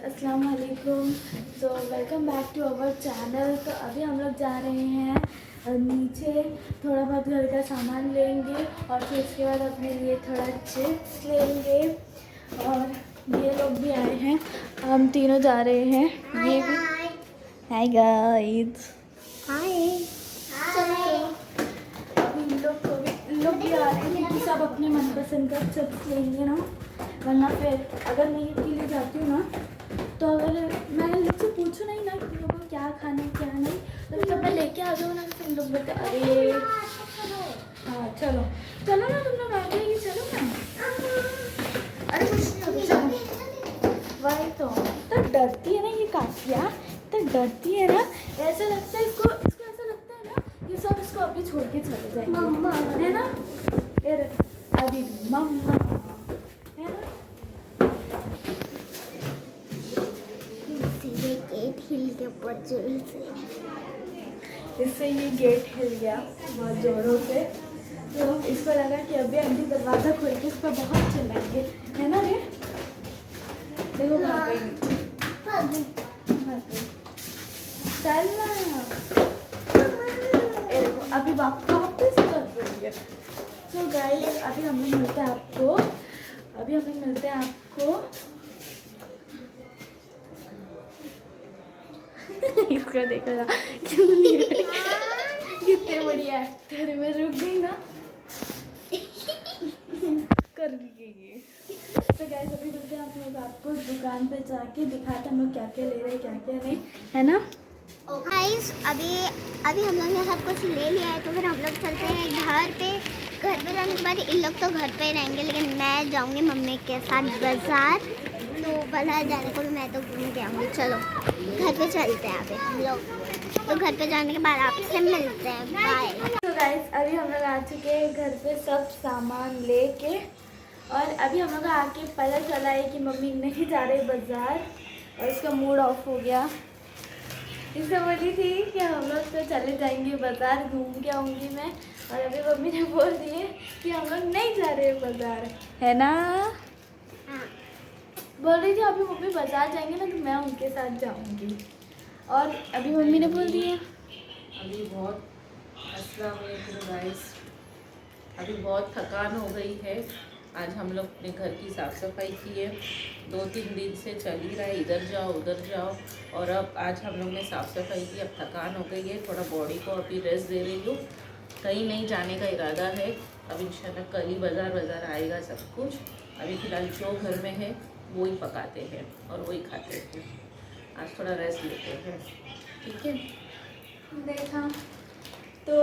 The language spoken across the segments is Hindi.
अस्सलाम वालेकुम। So welcome back to our channel. तो अभी हम लोग जा रहे हैं नीचे, थोड़ा बहुत घर का सामान लेंगे और फिर उसके बाद अपने लिए थोड़ा चिप्स लेंगे। और ये लोग भी आए हैं, हम तीनों जा रहे हैं। ये भी हाय गाइस, हाय। अभी इन लोग भी आ रहे हैं क्योंकि सब अपने मनपसंद का चिप्स लेंगे ना, वरना फिर अगर मैं अकेले जाती हूँ ना, तो अगर मैं लोग से पूछूँ नहीं ना कि लोगों को क्या खाना है क्या नहीं, तो जब मैं लेके आ जाऊँ ना तो फिर लोग बोलते अरे हाँ चलो चलो ना, तुम लोग आ जाएगी, चलो ना। अरे कुछ नहीं होता, चलो। वही तो डरती है ना ये काफिया, तो डरती है ना, ऐसा लगता है इसको ऐसा लगता है ना ये सब इसको अभी छोड़ के चले जाएंगे, है ना। अभी मम्मा है ना। इससे ये गेट हिल गया बहुत ज़ोरों से, तो इसको लगा कि अभी आंटी दरवाज़ा खोल के इस पर बहुत चिल्लाएंगे, है ना रे। देखो भाग गई, चल ना। देखो अभी वापस कर देंगे। तो गाइस अभी हम लोग मिलते हैं आपको, इसका देखो ना कितने बढ़िया एक्टर में, रुक गई ना कर ली। तो गाइस अभी मिलते हैं आप लोग आपको दुकान पे जाके दिखाते हम लोग क्या क्या ले रहे हैं क्या क्या नहीं, है ना। गाइस अभी हम लोग ने सब कुछ ले लिया है, तो फिर हम लोग चलते हैं घर पे जाने के बाद इन लोग तो घर पे ही रहेंगे, लेकिन मैं जाऊंगी मम्मी के साथ बाजार। तो बाजार जाने को मैं तो घूम के आऊँगी। चलो घर पे चलते हैं अभी हम लोग, तो घर पे जाने के बाद आपसे मिलते हैं, बाय। तो गाइस अभी हम लोग आ चुके हैं घर पे सब सामान लेके, और अभी हम लोग आके पता चला है कि मम्मी नहीं जा रही बाजार, और इसका मूड ऑफ हो गया। इससे बोली थी कि हम लोग तो चले जाएंगे बाजार, घूम के आऊँगी मैं, और अभी मम्मी ने बोल दिए कि हम लोग नहीं जा रहे बाजार, है ना। बोल रही थी अभी मम्मी बाजार जाएंगे ना तो मैं उनके साथ जाऊँगी, और अभी मम्मी ने बोल दिया अभी बहुत अस्सलाम वालेकुम गाइस, अभी बहुत थकान हो गई है। आज हम लोग अपने घर की साफ़ सफाई की है, 2-3 दिन से चल ही रहा है, इधर जाओ उधर जाओ, और अब आज हम लोग ने साफ़ सफाई की। अब थकान हो गई है, थोड़ा बॉडी को अभी रेस्ट दे रही हूँ। कहीं नहीं जाने का इरादा है, अब इंशाल्लाह कल ही बाज़ार आएगा सब कुछ। अभी फ़िलहाल जो घर में है वो ही पकाते हैं और वही खाते हैं। आज थोड़ा रेस्ट लेते हैं, ठीक है। देखा तो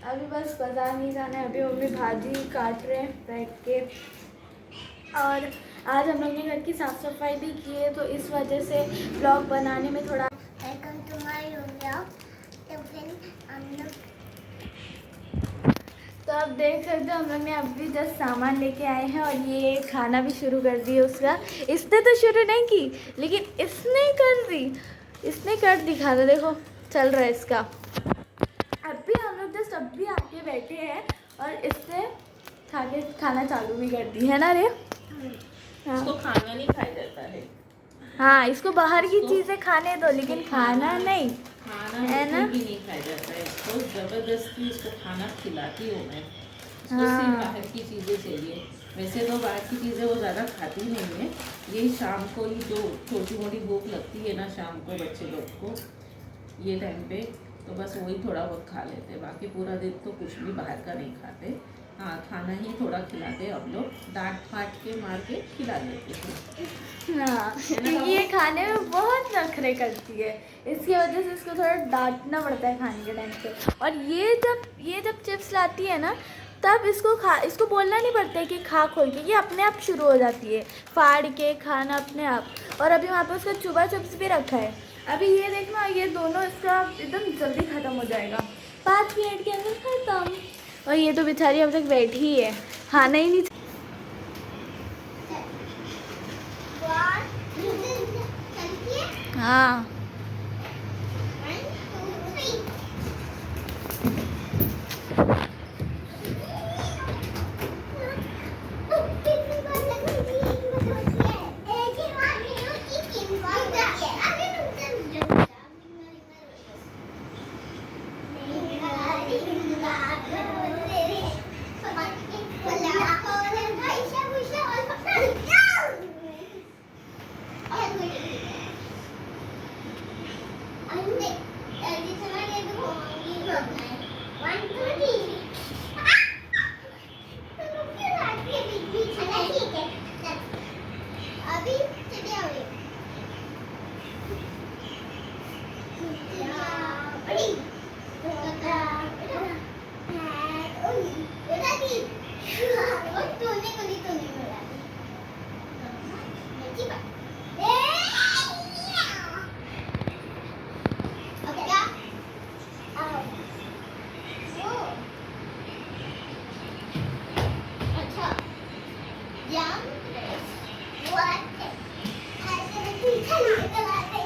अभी बस बाजार नहीं जाना है, अभी मम्मी भाजी काट रहे हैं बैठ के, और आज हम लोग ने घर की साफ़ सफाई भी की है, तो इस वजह से ब्लॉग बनाने में थोड़ा वेलकम टू माय व्लॉग। तो फिर हम लोग तो अब देख सकते हो हम लोग ने अभी जस्ट सामान लेके आए हैं, और ये खाना भी शुरू कर दिया उसका। इसने तो शुरू नहीं की लेकिन इसने कर दी खाना, देखो चल रहा है इसका। अभी हम लोग जस्ट अभी आके बैठे हैं और इससे खाना चालू भी कर दी, है ना रे। हाँ इसको खाना नहीं खाया जाता है। हाँ, इसको बाहर की चीज़ें खाने दो लेकिन खाना नहीं, खाना है ना। भी नहीं खाया जाता है, इसको ज़बरदस्ती इसको खाना खिलाती हूँ मैं। इसको हाँ। सिर्फ बाहर की चीज़ें चाहिए। वैसे तो बाहर की चीज़ें वो ज़्यादा खाती नहीं है, यही शाम को ही जो छोटी मोटी भूख लगती है ना शाम को बच्चे लोग को ये टाइम पे, तो बस वही थोड़ा बहुत खा लेते हैं, बाकी पूरा दिन तो कुछ भी बाहर का नहीं खाते। हाँ, खाना ही थोड़ा खिलाते हैं, हम लोग डांट फाट के मार के खिला देते हैं। हाँ, क्योंकि ये खाने में बहुत नखरे करती है, इसकी वजह से इसको थोड़ा डांटना पड़ता है खाने के टाइम पे। और ये जब चिप्स लाती है ना, तब इसको बोलना नहीं पड़ता है कि खा खोल के, ये अपने आप शुरू हो जाती है फाड़ के खाना अपने आप। और अभी वहाँ पे उसका चुबा चिप्स भी रखा है, अभी ये देखना, ये दोनों इसका एकदम जल्दी ख़त्म हो जाएगा, 5 मिनट के अंदर ख़त्म। और ये तो बेचारी अब तक बैठी ही है, खाना ही नहीं। हाँ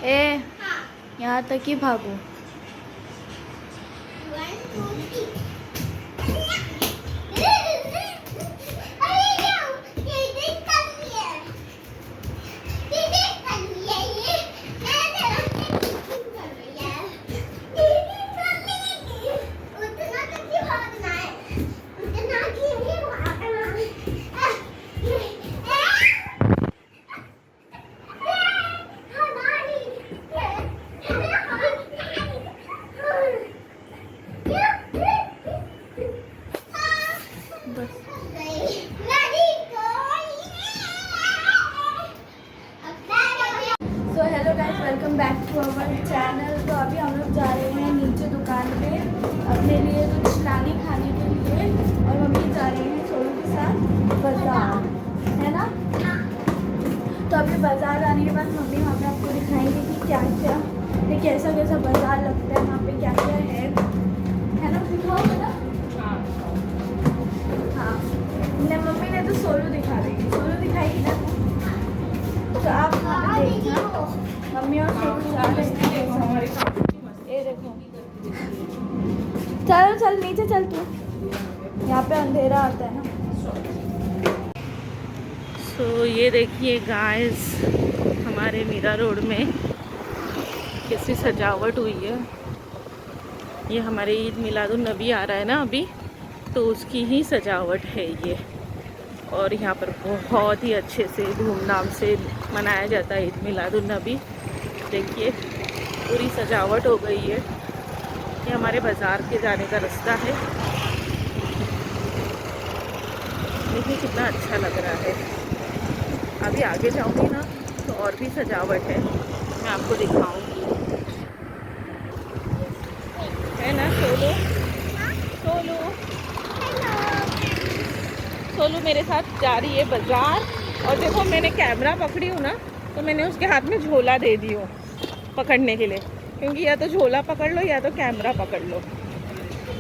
ए यहाँ तक ही भागो। So hello guys, welcome back to our channel. तो अभी हम लोग जा रहे हैं नीचे दुकान पे अपने लिए कुछ लाने खाने के लिए, और मम्मी जा रही हैं सोनू के साथ बाजार, है ना। तो अभी बाजार जाने के बाद मम्मी वहाँ पे आपको दिखाएंगे कि क्या क्या ये कैसा कैसा बाजार लगता है, वहाँ पे क्या क्या है ना। दिखाओ ना। हाँ, मम्मी ने तो सोनू दिखा देगी, सोनू दिखाएगी ना। तो आप वहाँ पे देखना, मम्मी और सोनू जा रहे हैं। ये देखो, चल चल नीचे चल तू, यहाँ पे अंधेरा आता है ना। सो ये देखिए गाइस, हमारे मीरा रोड में कैसी सजावट हुई है। ये हमारे ईद मिलादुन नबी आ रहा है ना अभी, तो उसकी ही सजावट है ये। और यहाँ पर बहुत ही अच्छे से धूमधाम से मनाया जाता है ईद मिलादुन नबी। देखिए पूरी सजावट हो गई है। ये हमारे बाज़ार के जाने का रास्ता है। देखिए कितना अच्छा लग रहा है। अभी आगे जाऊँगी ना तो और भी सजावट है, मैं आपको दिखाऊंगी, है ना। सोलू सोलू सोलू मेरे साथ जा रही है बाज़ार। और देखो मैंने कैमरा पकड़ी हूँ ना, तो मैंने उसके हाथ में झोला दे दी हूँ पकड़ने के लिए, क्योंकि या तो झोला पकड़ लो या तो कैमरा पकड़ लो,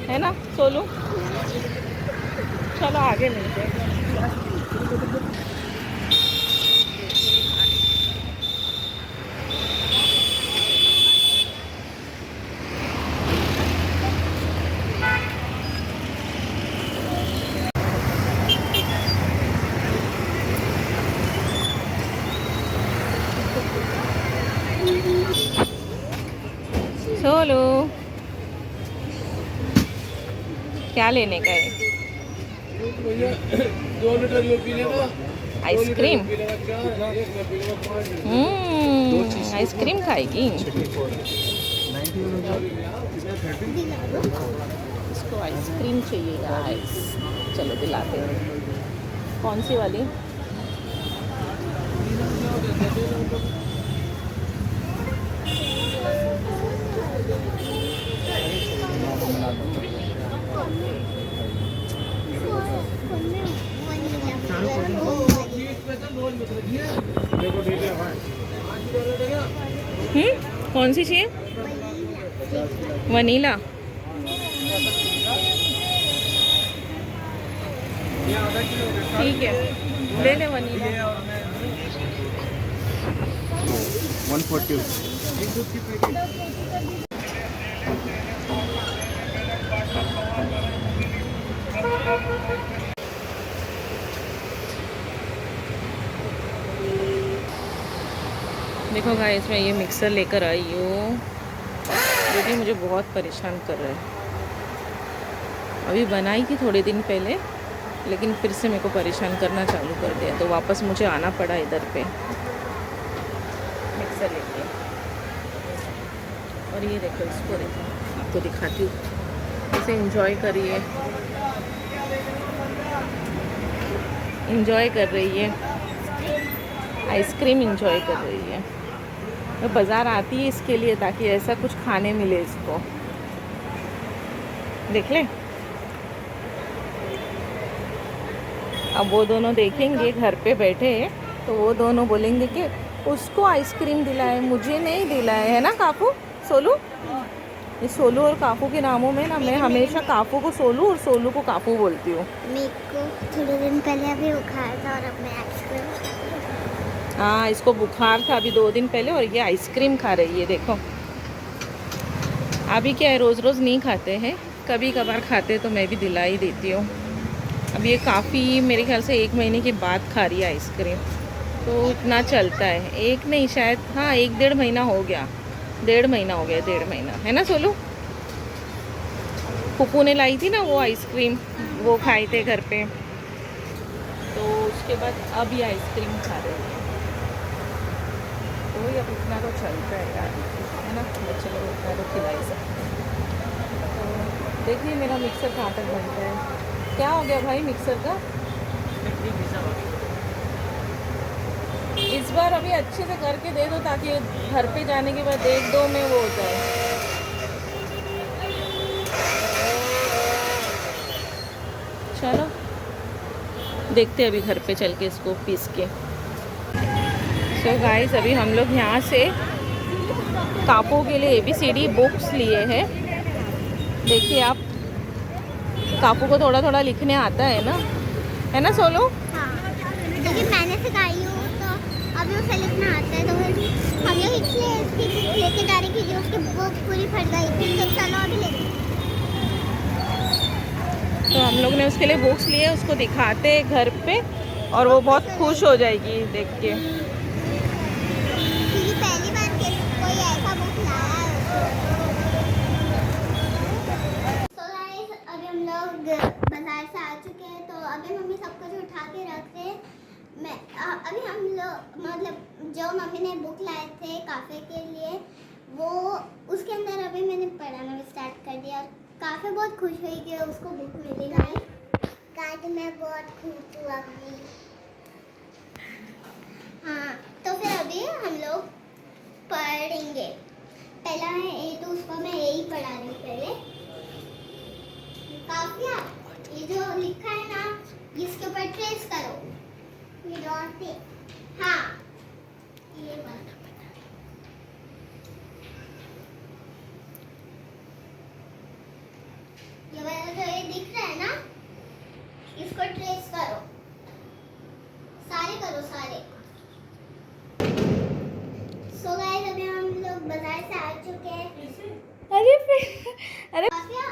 है ना सोलू। चलो आगे मिलते हैं। सोलू क्या लेने का है? 2 लीटर ये पीने का, आइसक्रीम। क्या आइसक्रीम खाएगी। इसको आइसक्रीम चाहिए गाइस। चलो दिलाते हैं। कौन सी वाली? कौन सी चाहिए? वनीला। ठीक है, ले ले वनीला। 140। देखो गाइस, मैं ये मिक्सर लेकर आई हूँ जो कि मुझे बहुत परेशान कर रहा है। अभी बनाई थी थोड़े दिन पहले, लेकिन फिर से मेरे को परेशान करना चालू कर दिया, तो वापस मुझे आना पड़ा इधर पे मिक्सर लेके। और ये देखो, इसको देखो, आपको दिखाती हूँ। इसे एंजॉय करिए, एंजॉय कर रही है, आइसक्रीम एंजॉय कर रही है। तो बाज़ार आती है इसके लिए, ताकि ऐसा कुछ खाने मिले इसको। देख ले, अब वो दोनों देखेंगे घर पे बैठे, तो वो दोनों बोलेंगे कि उसको आइसक्रीम दिलाए, मुझे नहीं दिलाए, है ना काफू सोलू। ये सोलू और काफू के नामों में ना, मैं हमेशा काफू को सोलू और सोलू को काफू बोलती हूँ। मेरे को थोड़े दिन पहले अभी वो खाया था, और अब मैं आइसक्रीम। हाँ, इसको बुखार था अभी 2 दिन पहले और ये आइसक्रीम खा रही है, देखो। अभी क्या है, रोज़ रोज़ नहीं खाते हैं, कभी कभार खाते तो मैं भी दिला ही देती हूँ। अब ये काफ़ी मेरे ख्याल से 1 महीने के बाद खा रही है आइसक्रीम, तो इतना चलता है। एक नहीं, शायद हाँ 1-1.5 महीना हो गया, 1.5 महीना हो गया, 1.5 महीना है ना सोलू। पुप्पू ने लाई थी ना वो आइसक्रीम, वो खाए थे घर पे, तो उसके बाद अब ये आइसक्रीम खा रहे हैं। तो अब इतना तो चलता है यार, है ना, बच्चे लोग इतना तो खिला ही सकते हैं। तो देखिए मेरा मिक्सर कहाँ तक बनता है। क्या हो गया भाई मिक्सर का? इस बार अभी अच्छे से करके दे दो ताकि घर पे जाने के बाद 1-2 में वो हो जाए। चलो देखते हैं अभी घर पे चल के इसको पीस के। सो गाइस, अभी हम लोग यहाँ से कापू के लिए ABCD बुक्स लिए हैं। देखिए आप, कापू को थोड़ा थोड़ा लिखने आता है ना सोलो? हाँ, लेकिन मैंने सिखाई हूँ तो अभी उसे लिखना आता है, तो फिर हम लोग इसलिए उसकी बुक लेके जा रहे कि जो उसकी बुक पूरी फट गई थी, तो चलो अभी लेके। तो हम लोग ने उसके लिए बुक्स लिए, उसको दिखाते हैं घर पे और वो बहुत खुश हो जाएगी देख के। क्योंकि पहली बार कोई ऐसा बुक लाया है। तो गाइस, अभी हम लोग बाजार से आ चुके हैं, तो अभी मम्मी सब कुछ उठा के रख रहे हैं। अभी हम लोग मतलब जो मम्मी ने बुक लाए थे काफ़े के लिए, वो उसके अंदर अभी मैंने पढ़ाना भी स्टार्ट कर दिया। काफ़ी बहुत खुश हुई कि उसको बुक मिली है। गाइस, मैं बहुत खुश हूँ अभी। हाँ, तो फिर अभी हम लोग पढ़ेंगे। पहला है ए, तो उसको मैं ए ही पढ़ा रही हूँ पहले। काफिया, ये जो लिखा है ना, इसके ऊपर ट्रेस करो। ये डॉट पे, हाँ ये वाला। ये वाला जो ये दिख रहा है ना, इसको ट्रेस करो, सारे करो सारे। सो गाइस, अभी हम लोग बाजार से आ चुके हैं। अरे काफिया,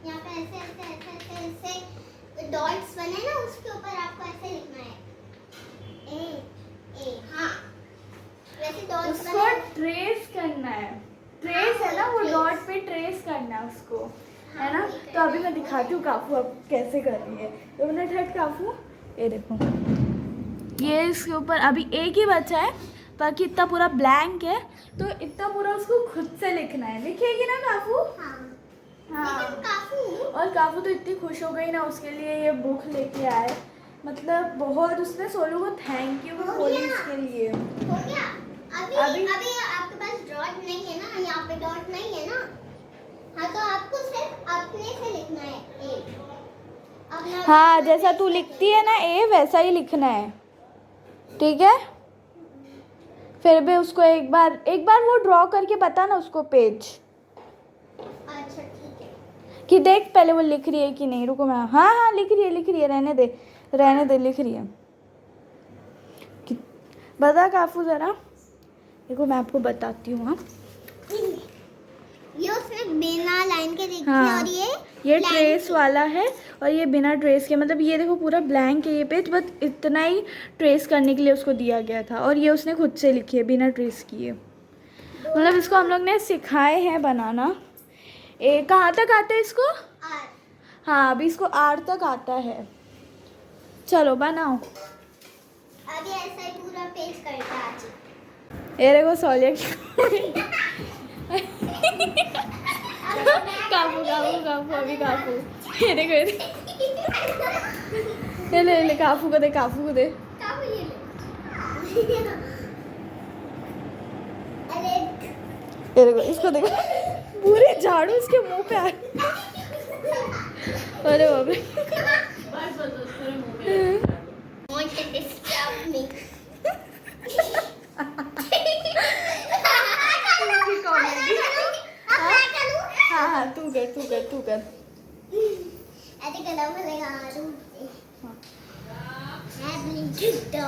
यहाँ पे ऐसे ऐसे ऐसे ऐसे ऐसे डॉट्स बने ना, उसके ऊपर आपको ऐसे लिखना है ए। हाँ, वैसे डॉट्स उसको ट्रेस करना है, ट्रेस है ना, वो डॉट पे ट्रेस करना है उसको, है ना। तो अभी मैं दिखाती हूँ काफू अब कैसे कर रही है। तो मैंने ठट काफू, ये देखो, ये इसके ऊपर अभी एक ही बचा है, बाकी इतना पूरा ब्लैंक है, तो इतना पूरा उसको खुद से लिखना है। लिखेगी ना काफू? हाँ। लेकिन काफू, और काफू तो इतनी खुश हो गई ना, उसके लिए ये बुक लेके आए, मतलब बहुत उसने सोलू को थैंक यू बोली इसके लिए। हो गया। अभी अभी- अभी आपके पास डॉट नहीं है ना, यहाँ पे डॉट नहीं है ना। हाँ, तो आपको सिर्फ अपने से लिखना है ए। अपना हाँ, जैसा तू लिखती है ना ए, वैसा ही लिखना है, ठीक है। फिर भी उसको एक बार वो ड्रॉ करके बता ना उसको पेज, अच्छा ठीक है। कि देख पहले वो लिख रही है कि नहीं। रुको मैं, हाँ लिख रही है, रहने दे लिख रही है। बता काफू ज़रा, देखो मैं आपको बताती हूँ। हाँ, ये उसने बिना लाइन के लिखी है, हाँ, और ये लाइन ट्रेस वाला है और ये बिना ट्रेस के, मतलब ये देखो पूरा ब्लैंक है ये पेज, बस इतना ही ट्रेस करने के लिए उसको दिया गया था, और ये उसने खुद से लिखी है बिना ट्रेस किए। मतलब इसको हम लोग ने सिखाए हैं बनाना। कहाँ तक आता है इसको? आर। हाँ, अभी इसको आर तक आता है। चलो बनाओ। अभी ऐसा ही पूरा पेज करता है आज। ये देखो सोलिया काफू अभी काफू, ये देखो ये ले काफू को दे। काफू ये ले। अरे ये देखो, इसको देखो, पूरे झाड़ू इसके मुंह पे आ। अरे बाप रे, want to disturb me. हाँ तू कर। ऐसे गला में लगा दूँ। मैं भी जुटा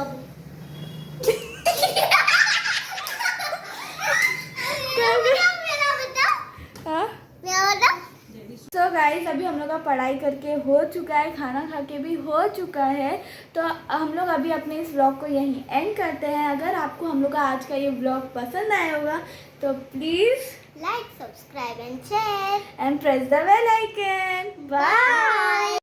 तो गाइस अभी हम लोग का पढ़ाई करके हो चुका है, खाना खा के भी हो चुका है। तो हम लोग अभी अपने इस व्लॉग को यहीं एंड करते हैं। अगर आपको हम लोग का आज का ये व्लॉग पसंद आया होगा तो please like, subscribe and share and press the bell icon. Bye.